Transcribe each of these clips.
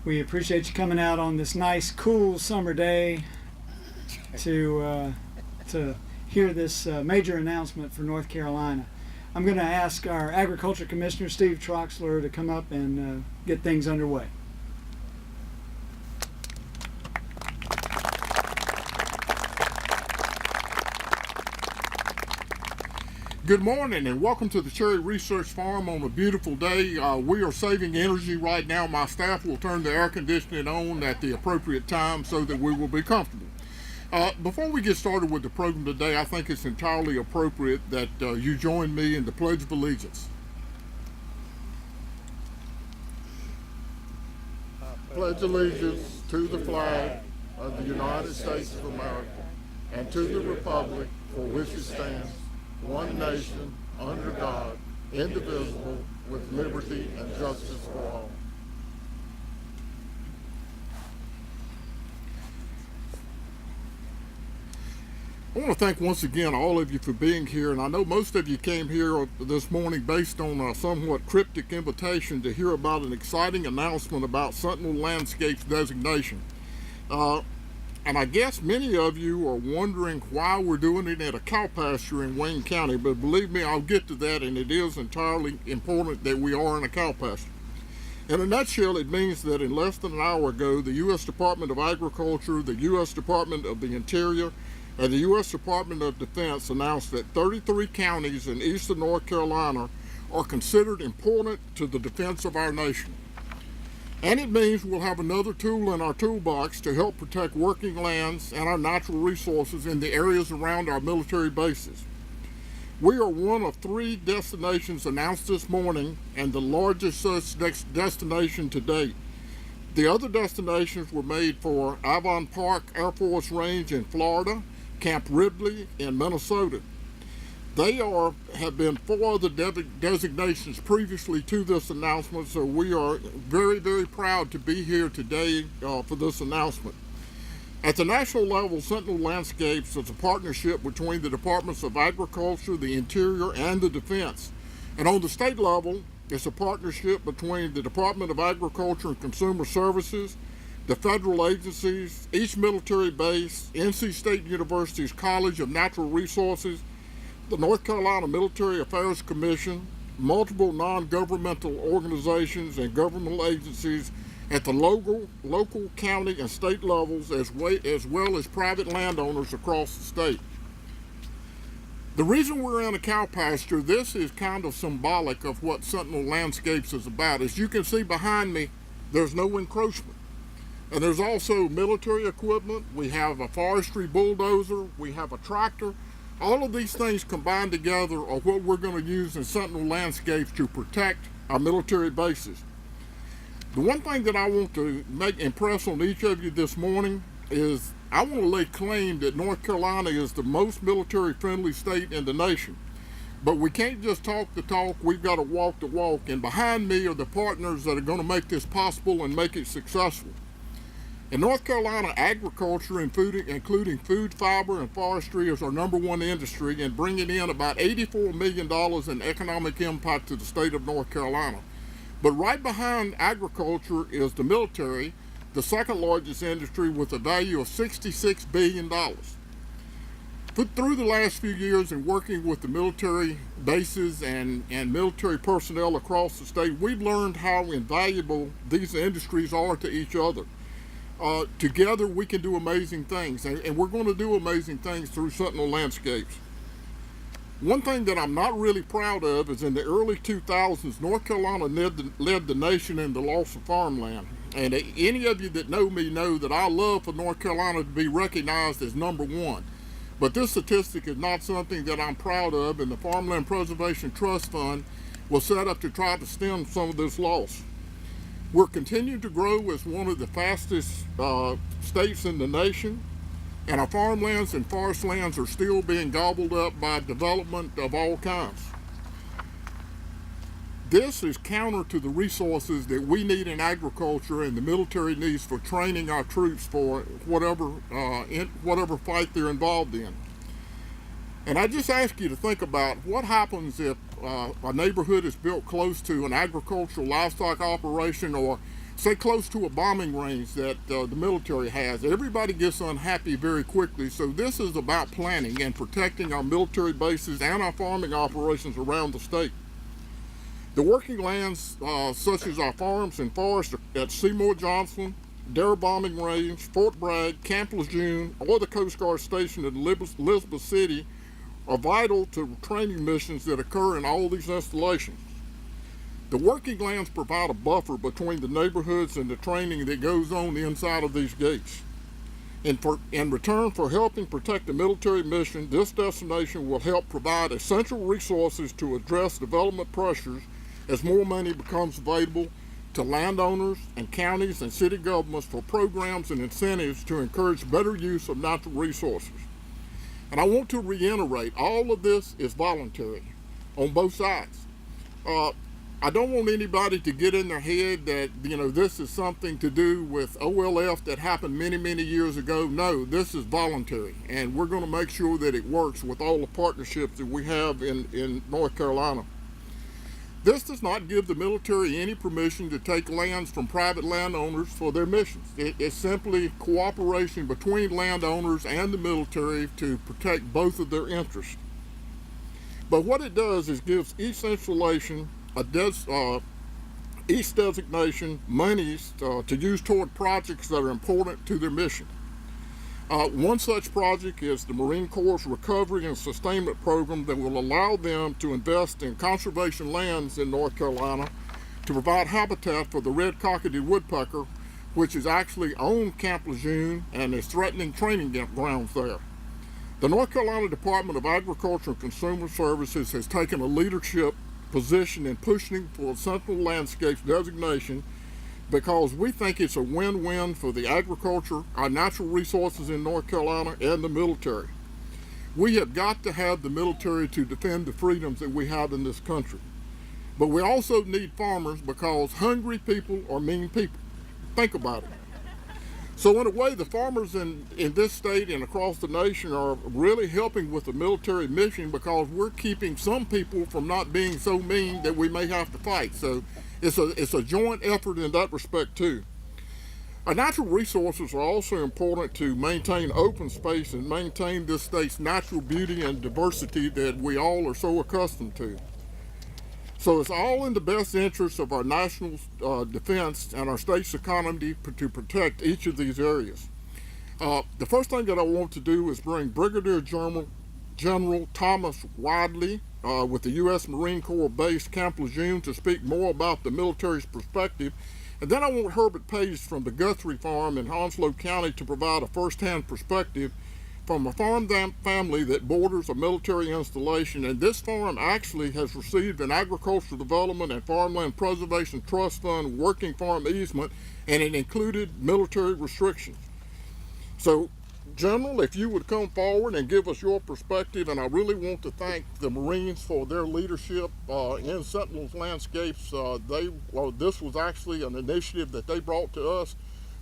We appreciate you coming out on this nice, cool summer day to hear this major announcement for North Carolina. I'm going to ask our Agriculture Commissioner, Steve Troxler, to come up and get things underway. Good morning and welcome to the Cherry Research Farm on a beautiful day. We are saving energy right now. My staff will turn the air conditioning on at the appropriate time so that we will be comfortable. Before we get started with the program today, I think it's entirely appropriate that you join me in the Pledge of Allegiance. Pledge allegiance to the flag of the United States of America and to the republic for which it stands, one nation, under God, indivisible, with liberty and justice for all. I want to thank once again all of you for being here, and I know most of you came here this morning based on a somewhat cryptic invitation to hear about an exciting announcement about Sentinel Landscapes designation. And I guess many of you are wondering why we're doing it at a cow pasture in Wayne County, but believe me, I'll get to that, and it is entirely important that we are in a cow pasture. In a nutshell, it means that in less than an hour ago, the U.S. Department of Agriculture, the U.S. Department of the Interior, and the U.S. Department of Defense announced that 33 counties in eastern North Carolina are considered important to the defense of our nation. And it means we'll have another tool in our toolbox to help protect working lands and our natural resources in the areas around our military bases. We are one of 3 destinations announced this morning and the largest such destination to date. The other destinations were made for Avon Park Air Force Range in Florida, Camp Ridley in Minnesota. They have been 4 other designations previously to this announcement, so we are very, very proud to be here today for this announcement. At the national level, Sentinel Landscapes is a partnership between the Departments of Agriculture, the Interior, and the Defense. And on the state level, it's a partnership between the Department of Agriculture and Consumer Services, the federal agencies, each military base, NC State University's College of Natural Resources, the North Carolina Military Affairs Commission, multiple non-governmental organizations and governmental agencies at the local, county, and state levels, as well as private landowners across the state. The reason we're in a cow pasture, this is kind of symbolic of what Sentinel Landscapes is about. As you can see behind me, there's no encroachment. And there's also military equipment. We have a forestry bulldozer. We have a tractor. All of these things combined together are what we're going to use in Sentinel Landscapes to protect our military bases. The one thing that I want to impress on each of you this morning is I want to lay claim that North Carolina is the most military-friendly state in the nation. But we can't just talk the talk, we've got to walk the walk. And behind me are the partners that are going to make this possible and make it successful. In North Carolina, agriculture, including food, fiber, and forestry, is our #1 industry and bringing in about $84 million in economic impact to the state of North Carolina. But right behind agriculture is the military, the second largest industry with a value of $66 billion. Through the last few years in working with the military bases and military personnel across the state, we've learned how invaluable these industries are to each other. Together we can do amazing things, and we're going to do amazing things through Sentinel Landscapes. One thing that I'm not really proud of is in the early 2000s, North Carolina led the nation in the loss of farmland. And any of you that know me know that I love for North Carolina to be recognized as #1. But this statistic is not something that I'm proud of, and the Farmland Preservation Trust Fund was set up to try to stem some of this loss. We're continuing to grow as one of the fastest states in the nation, and our farmlands and forest lands are still being gobbled up by development of all kinds. This is counter to the resources that we need in agriculture and the military needs for training our troops for whatever fight they're involved in. And I just ask you to think about what happens if a neighborhood is built close to an agricultural livestock operation, or say close to a bombing range that the military has. Everybody gets unhappy very quickly, so this is about planning and protecting our military bases and our farming operations around the state. The working lands, such as our farms and forests at Seymour Johnson, Dare Bombing Range, Fort Bragg, Camp Lejeune, or the Coast Guard Station in Elizabeth City, are vital to training missions that occur in all these installations. The working lands provide a buffer between the neighborhoods and the training that goes on inside of these gates. In return for helping protect the military mission, this destination will help provide essential resources to address development pressures as more money becomes available to landowners and counties and city governments for programs and incentives to encourage better use of natural resources. And I want to reiterate, all of this is voluntary on both sides. I don't want anybody to get in their head that, this is something to do with OLF that happened many, many years ago. No, this is voluntary, and we're going to make sure that it works with all the partnerships that we have in North Carolina. This does not give the military any permission to take lands from private landowners for their missions. It's simply cooperation between landowners and the military to protect both of their interests. But what it does is gives each installation each designation monies to use toward projects that are important to their mission. One such project is the Marine Corps' Recovery and Sustainment Program that will allow them to invest in conservation lands in North Carolina to provide habitat for the red-cocketed woodpecker, which is actually on Camp Lejeune and is threatening training grounds there. The North Carolina Department of Agriculture and Consumer Services has taken a leadership position in pushing for Sentinel Landscapes designation because we think it's a win-win for the agriculture, our natural resources in North Carolina, and the military. We have got to have the military to defend the freedoms that we have in this country. But we also need farmers because hungry people are mean people. Think about it. So in a way, the farmers in this state and across the nation are really helping with the military mission because we're keeping some people from not being so mean that we may have to fight. So it's a joint effort in that respect too. Our natural resources are also important to maintain open space and maintain this state's natural beauty and diversity that we all are so accustomed to. So it's all in the best interest of our national defense and our state's economy to protect each of these areas. The first thing that I want to do is bring Brigadier General Thomas Wadley with the U.S. Marine Corps base Camp Lejeune to speak more about the military's perspective. And then I want Herbert Page from the Guthrie Farm in Hounslow County to provide a first-hand perspective from a farm family that borders a military installation, and this farm actually has received an Agricultural Development and Farmland Preservation Trust Fund working farm easement, and it included military restrictions. So, General, if you would come forward and give us your perspective, and I really want to thank the Marines for their leadership in Sentinel's Landscapes. This was actually an initiative that they brought to us,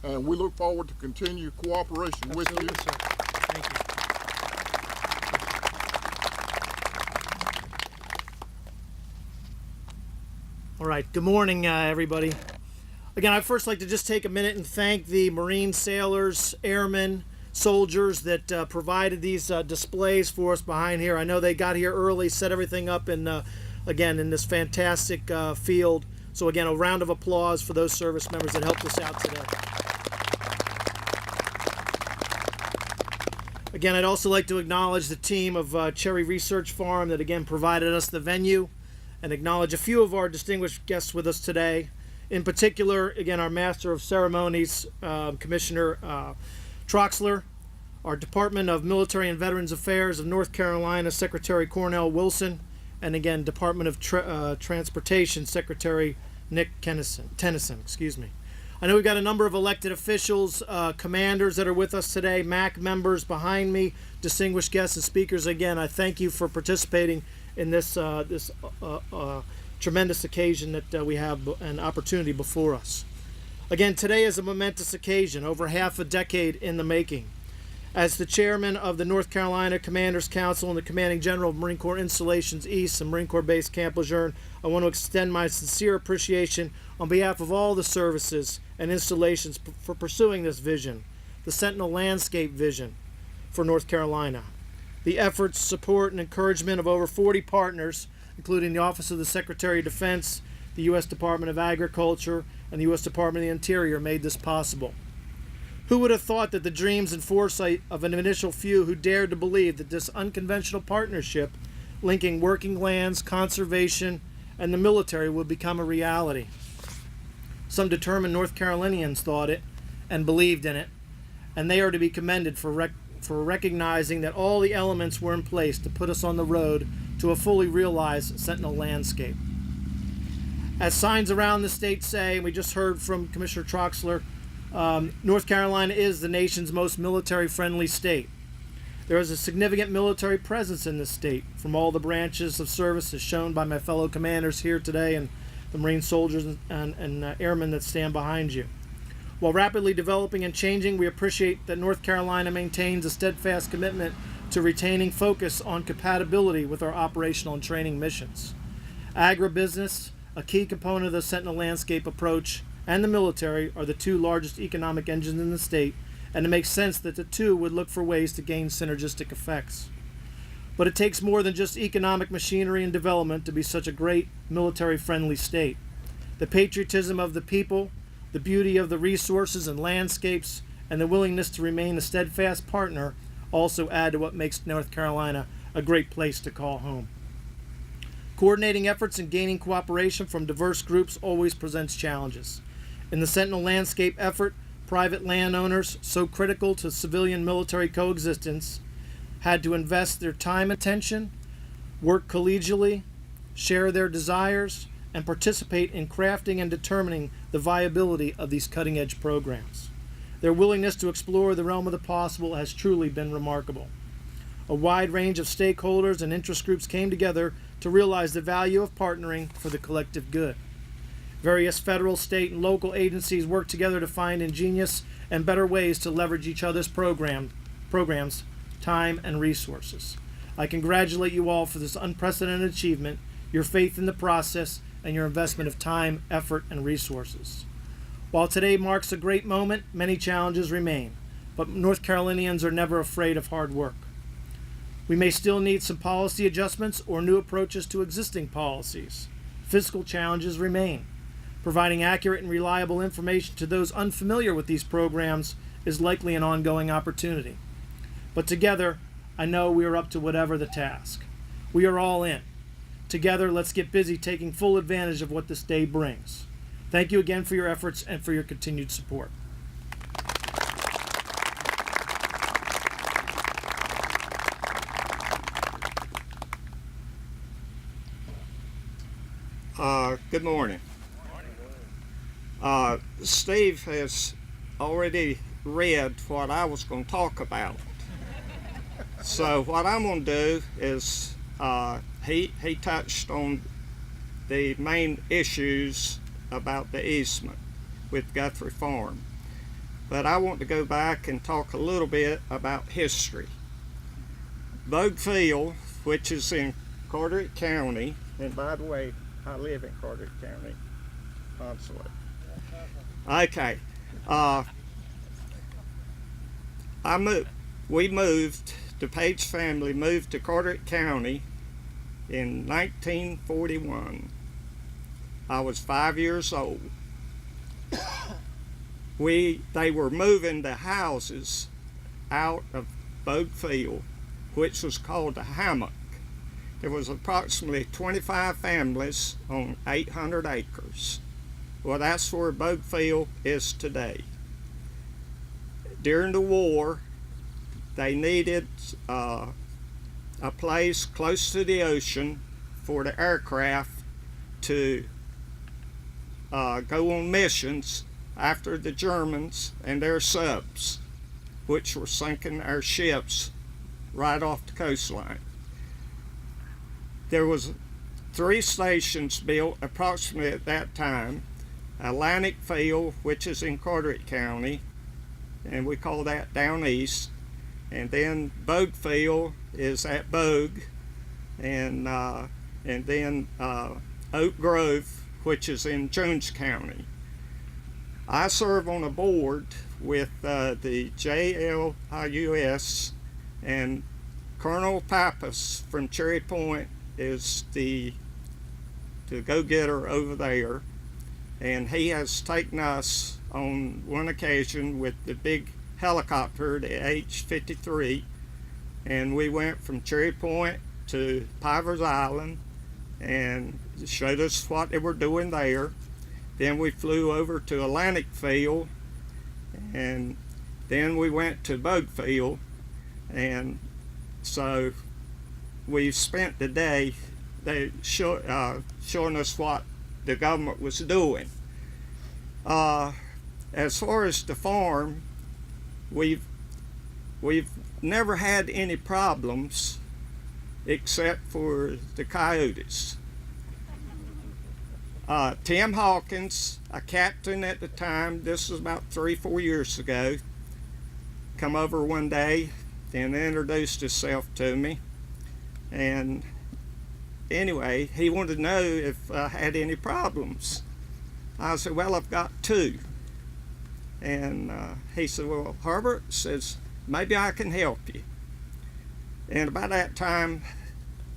and we look forward to continue cooperation with you. Sir. Thank you. All right, good morning, everybody. Again, I'd first like to just take a minute and thank the Marine sailors, airmen, soldiers that provided these displays for us behind here. I know they got here early, set everything up in this fantastic field. So again, a round of applause for those service members that helped us out today. Again, I'd also like to acknowledge the team of Cherry Research Farm that again provided us the venue, and acknowledge a few of our distinguished guests with us today. In particular, again, our Master of Ceremonies, Commissioner Troxler, our Department of Military and Veterans Affairs of North Carolina, Secretary Cornell Wilson, and again, Department of Transportation, Secretary Nick Tennyson. I know we've got a number of elected officials, commanders that are with us today, MAC members behind me, distinguished guests and speakers. Again, I thank you for participating in this tremendous occasion that we have an opportunity before us. Again, today is a momentous occasion, over half a decade in the making. As the chairman of the North Carolina Commanders Council and the commanding general of Marine Corps Installations East and Marine Corps Base Camp Lejeune, I want to extend my sincere appreciation on behalf of all the services and installations for pursuing this vision, the Sentinel landscape vision for North Carolina. The efforts, support, and encouragement of over 40 partners, including the Office of the Secretary of Defense, the U.S. Department of Agriculture, and the U.S. Department of the Interior made this possible. Who would have thought that the dreams and foresight of an initial few who dared to believe that this unconventional partnership linking working lands, conservation, and the military would become a reality? Some determined North Carolinians thought it and believed in it, and they are to be commended for recognizing that all the elements were in place to put us on the road to a fully realized Sentinel landscape. As signs around the state say, and we just heard from Commissioner Troxler, North Carolina is the nation's most military-friendly state. There is a significant military presence in this state from all the branches of service as shown by my fellow commanders here today and the Marine soldiers and airmen that stand behind you. While rapidly developing and changing, we appreciate that North Carolina maintains a steadfast commitment to retaining focus on compatibility with our operational and training missions. Agribusiness, a key component of the Sentinel landscape approach, and the military are the two largest economic engines in the state, and it makes sense that the two would look for ways to gain synergistic effects. But it takes more than just economic machinery and development to be such a great military-friendly state. The patriotism of the people, the beauty of the resources and landscapes, and the willingness to remain a steadfast partner also add to what makes North Carolina a great place to call home. Coordinating efforts and gaining cooperation from diverse groups always presents challenges. In the Sentinel landscape effort, private landowners, so critical to civilian-military coexistence, had to invest their time and attention, work collegially, share their desires, and participate in crafting and determining the viability of these cutting-edge programs. Their willingness to explore the realm of the possible has truly been remarkable. A wide range of stakeholders and interest groups came together to realize the value of partnering for the collective good. Various federal, state, and local agencies worked together to find ingenious and better ways to leverage each other's programs, time, and resources. I congratulate you all for this unprecedented achievement, your faith in the process, and your investment of time, effort, and resources. While today marks a great moment, many challenges remain, but North Carolinians are never afraid of hard work. We may still need some policy adjustments or new approaches to existing policies. Fiscal challenges remain. Providing accurate and reliable information to those unfamiliar with these programs is likely an ongoing opportunity. But together, I know we are up to whatever the task. We are all in. Together, let's get busy taking full advantage of what this day brings. Thank you again for your efforts and for your continued support. Good morning. Steve has already read what I was going to talk about. So what I'm going to do is he touched on the main issues about the easement with Guthrie Farm. But I want to go back and talk a little bit about history. Bogue Field, which is in Carteret County, and by the way, I live in Carteret County Consulate. Okay. We moved, the Page family moved to Carteret County in 1941. I was 5 years old. They were moving the houses out of Bogue Field, which was called the Hammock. There was approximately 25 families on 800 acres. Well, that's where Bogue Field is today. During the war, they needed a place close to the ocean for the aircraft to go on missions after the Germans and their subs, which were sinking our ships right off the coastline. There was 3 stations built approximately at that time. Atlantic Field, which is in Carteret County, and we call that down east, and then Bogue Field is at Bogue, and then Oak Grove, which is in Jones County. I serve on a board with the JLIUS, and Colonel Pappas from Cherry Point is the go-getter over there, and he has taken us on one occasion with the big helicopter, the H-53, and we went from Cherry Point to Pivers Island and showed us what they were doing there. Then we flew over to Atlantic Field, and then we went to Bogue Field, and so we spent the day showing us what the government was doing. As far as the farm, we've never had any problems except for the coyotes. Tim Hawkins, a captain at the time, this was about 3-4 years ago, come over one day and introduced himself to me. And anyway, he wanted to know if I had any problems. I said, well, I've got 2. And he said, well, Herbert, says, maybe I can help you. And about that time,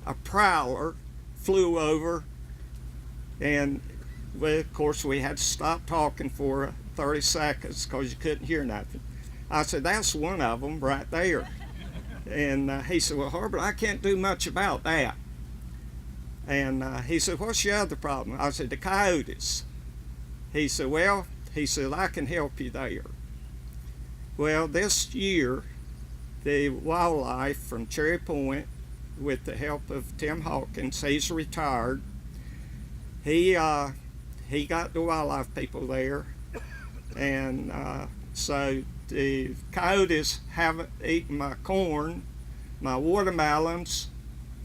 a prowler flew over, and of course we had to stop talking for 30 seconds because you couldn't hear nothing. I said, that's one of them right there. And he said, well, Herbert, I can't do much about that. And he said, what's your other problem? I said, the coyotes. He said, well, I can help you there. Well, this year, the wildlife from Cherry Point, with the help of Tim Hawkins, he's retired. He got the wildlife people there, and so the coyotes haven't eaten my corn, my watermelons,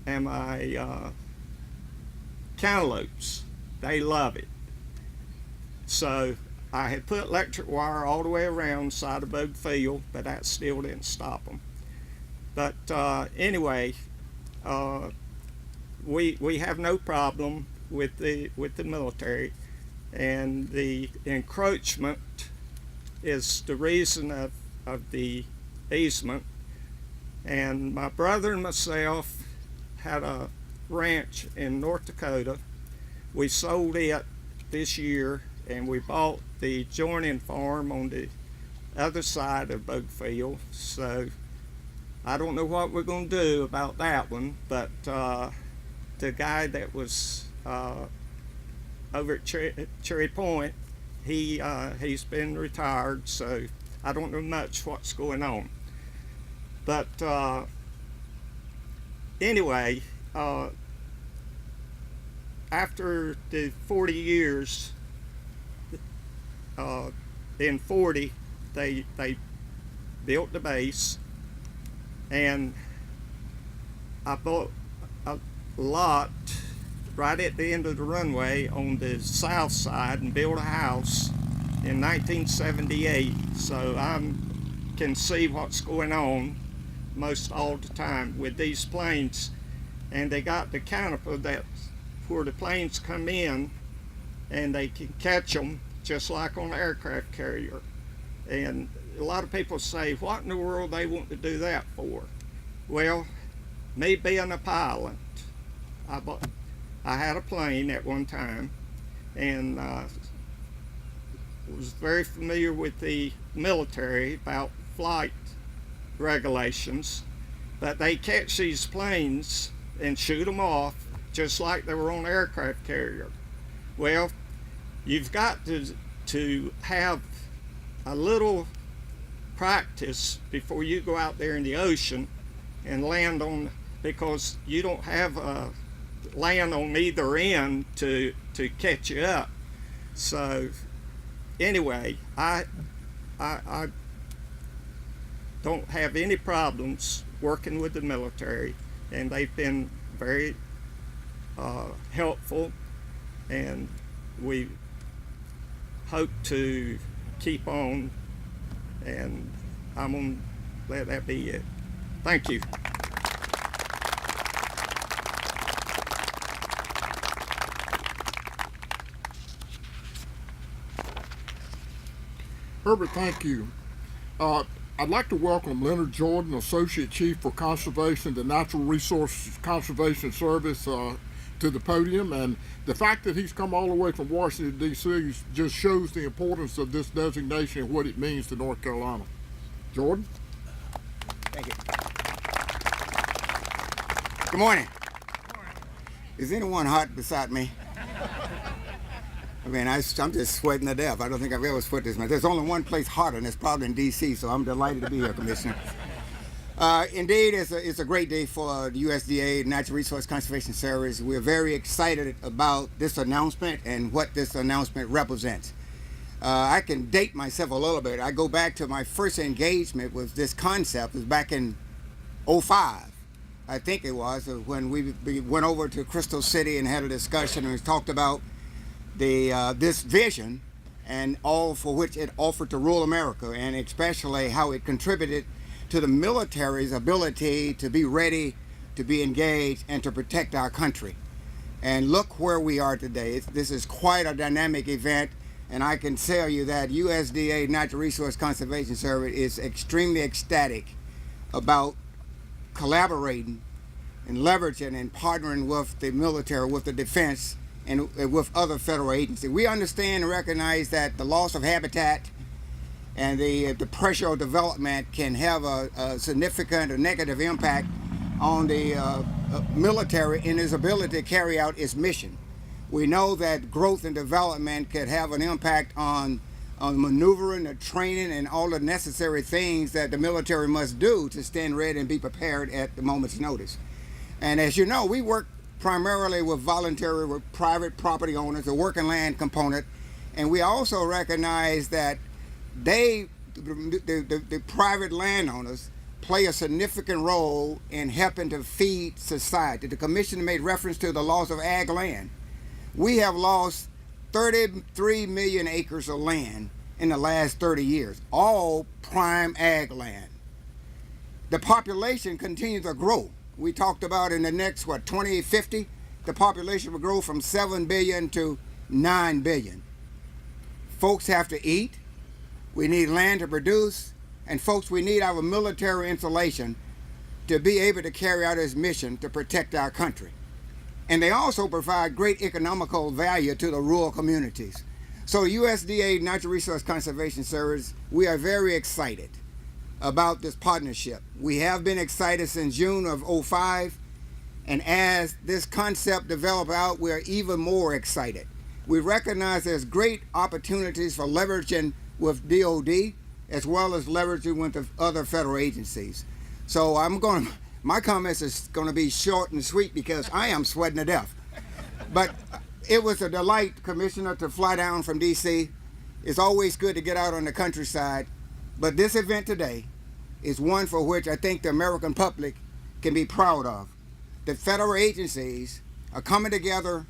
and my cantaloupes. They love it. So I had put electric wire all the way around the side of Bogue Field, but that still didn't stop them. But anyway, we have no problem with the military, and the encroachment is the reason of the easement. And my brother and myself had a ranch in North Dakota. We sold it this year, and we bought the joining farm on the other side of Bogue Field. So I don't know what we're going to do about that one, but the guy that was over at Cherry Point, he's been retired, so I don't know much what's going on. But anyway, after the 40 years, in 40, they built the base, and I bought a lot right at the end of the runway on the south side and built a house in 1978, so I can see what's going on most all the time with these planes. And they got the canopy that where the planes come in and they can catch them just like on an aircraft carrier. And a lot of people say, what in the world they want to do that for? Well, me being a pilot, I had a plane at one time, and was very familiar with the military about flight regulations, but they catch these planes and shoot them off just like they were on an aircraft carrier. Well, you've got to have a little practice before you go out there in the ocean and land on, because you don't have a land on either end to catch you up. So anyway, I don't have any problems working with the military, and they've been very helpful, and we hope to keep on, and I'm gonna let that be it. Thank you. Herbert, thank you. I'd like to welcome Leonard Jordan, Associate Chief for Conservation, the Natural Resources Conservation Service, to the podium. And the fact that he's come all the way from Washington, D.C. just shows the importance of this designation and what it means to North Carolina. Jordan? Thank you. Good morning. Is anyone hot beside me? I mean, I'm just sweating to death. I don't think I've ever sweat this much. There's only one place hotter, and it's probably in D.C., so I'm delighted to be here, Commissioner. Indeed, it's a great day for the USDA, Natural Resource Conservation Service. We're very excited about this announcement and what this announcement represents. I can date myself a little bit. I go back to my first engagement with this concept. It was back in '05, I think it was, when we went over to Crystal City and had a discussion and we talked about this vision and all for which it offered to rural America, and especially how it contributed to the military's ability to be ready, to be engaged, and to protect our country. And look where we are today. This is quite a dynamic event, and I can tell you that USDA Natural Resource Conservation Service is extremely ecstatic about collaborating and leveraging and partnering with the military, with the defense, and with other federal agencies. We understand and recognize that the loss of habitat and the pressure of development can have a significant or negative impact on the military in its ability to carry out its mission. We know that growth and development could have an impact on maneuvering, the training, and all the necessary things that the military must do to stand ready and be prepared at the moment's notice. And as you know, we work primarily with voluntary, with private property owners, the working land component, and we also recognize that the private landowners play a significant role in helping to feed society. The commission made reference to the loss of ag land. We have lost 33 million acres of land in the last 30 years, all prime ag land. The population continues to grow. We talked about in the next, 2050, the population will grow from 7 billion to 9 billion. Folks have to eat. We need land to produce. And folks, we need our military installation to be able to carry out its mission to protect our country. And they also provide great economical value to the rural communities. So USDA Natural Resource Conservation Service, we are very excited about this partnership. We have been excited since June of '05, and as this concept developed out, we are even more excited. We recognize there's great opportunities for leveraging with DOD as well as leveraging with the other federal agencies. So my comments is going to be short and sweet because I am sweating to death. But it was a delight, Commissioner, to fly down from DC. It's always good to get out on the countryside, but this event today is one for which I think the American public can be proud of. The federal agencies are coming together,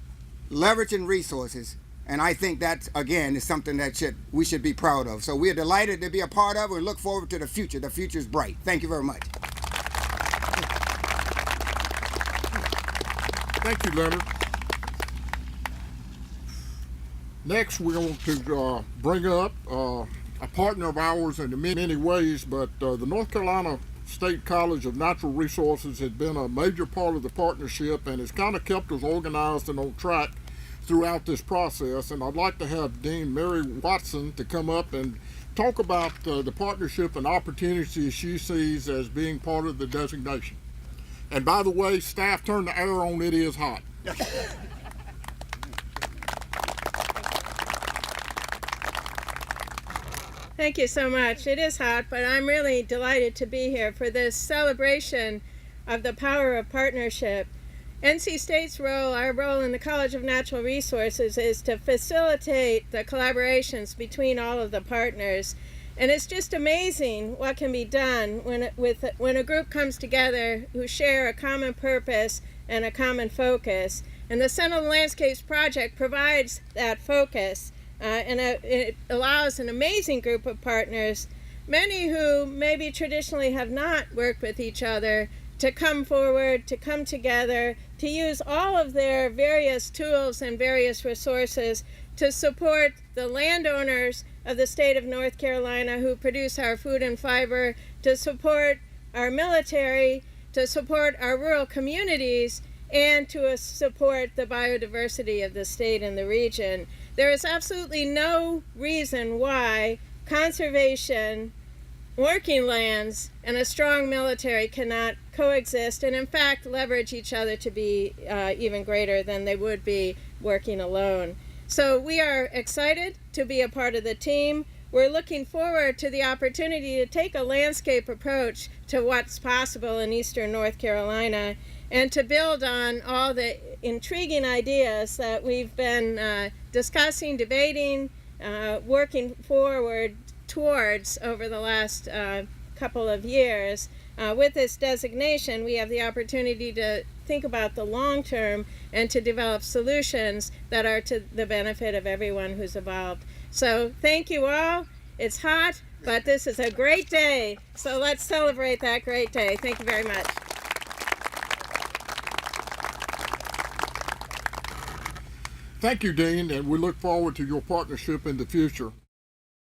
leveraging resources, and I think that, again, is something that we should be proud of. So we are delighted to be a part of it and look forward to the future. The future is bright. Thank you very much. Thank you, Leonard. Next, we're going to bring up a partner of ours in many ways, but the North Carolina State College of Natural Resources has been a major part of the partnership and has kind of kept us organized and on track throughout this process. And I'd like to have Dean Mary Watson to come up and talk about the partnership and opportunities she sees as being part of the designation. And by the way, staff, turn the air on, it is hot. Thank you so much. It is hot, but I'm really delighted to be here for this celebration of the power of partnership. NC State's role, our role in the College of Natural Resources, is to facilitate the collaborations between all of the partners. And it's just amazing what can be done when a group comes together who share a common purpose and a common focus. And the Sentinel Landscapes Project provides that focus. And it allows an amazing group of partners many who maybe traditionally have not worked with each other to come forward, to come together, to use all of their various tools and various resources to support the landowners of the state of North Carolina who produce our food and fiber, to support our military, to support our rural communities, and to support the biodiversity of the state and the region. There is absolutely no reason why conservation, working lands, and a strong military cannot coexist and in fact leverage each other to be even greater than they would be working alone. So we are excited to be a part of the team. We're looking forward to the opportunity to take a landscape approach to what's possible in eastern North Carolina and to build on all the intriguing ideas that we've been discussing, debating, working forward towards over the last couple of years. With this designation, we have the opportunity to think about the long term and to develop solutions that are to the benefit of everyone who's involved. So thank you all. It's hot, but this is a great day. So let's celebrate that great day. Thank you very much. Thank you, Dean, and we look forward to your partnership in the future.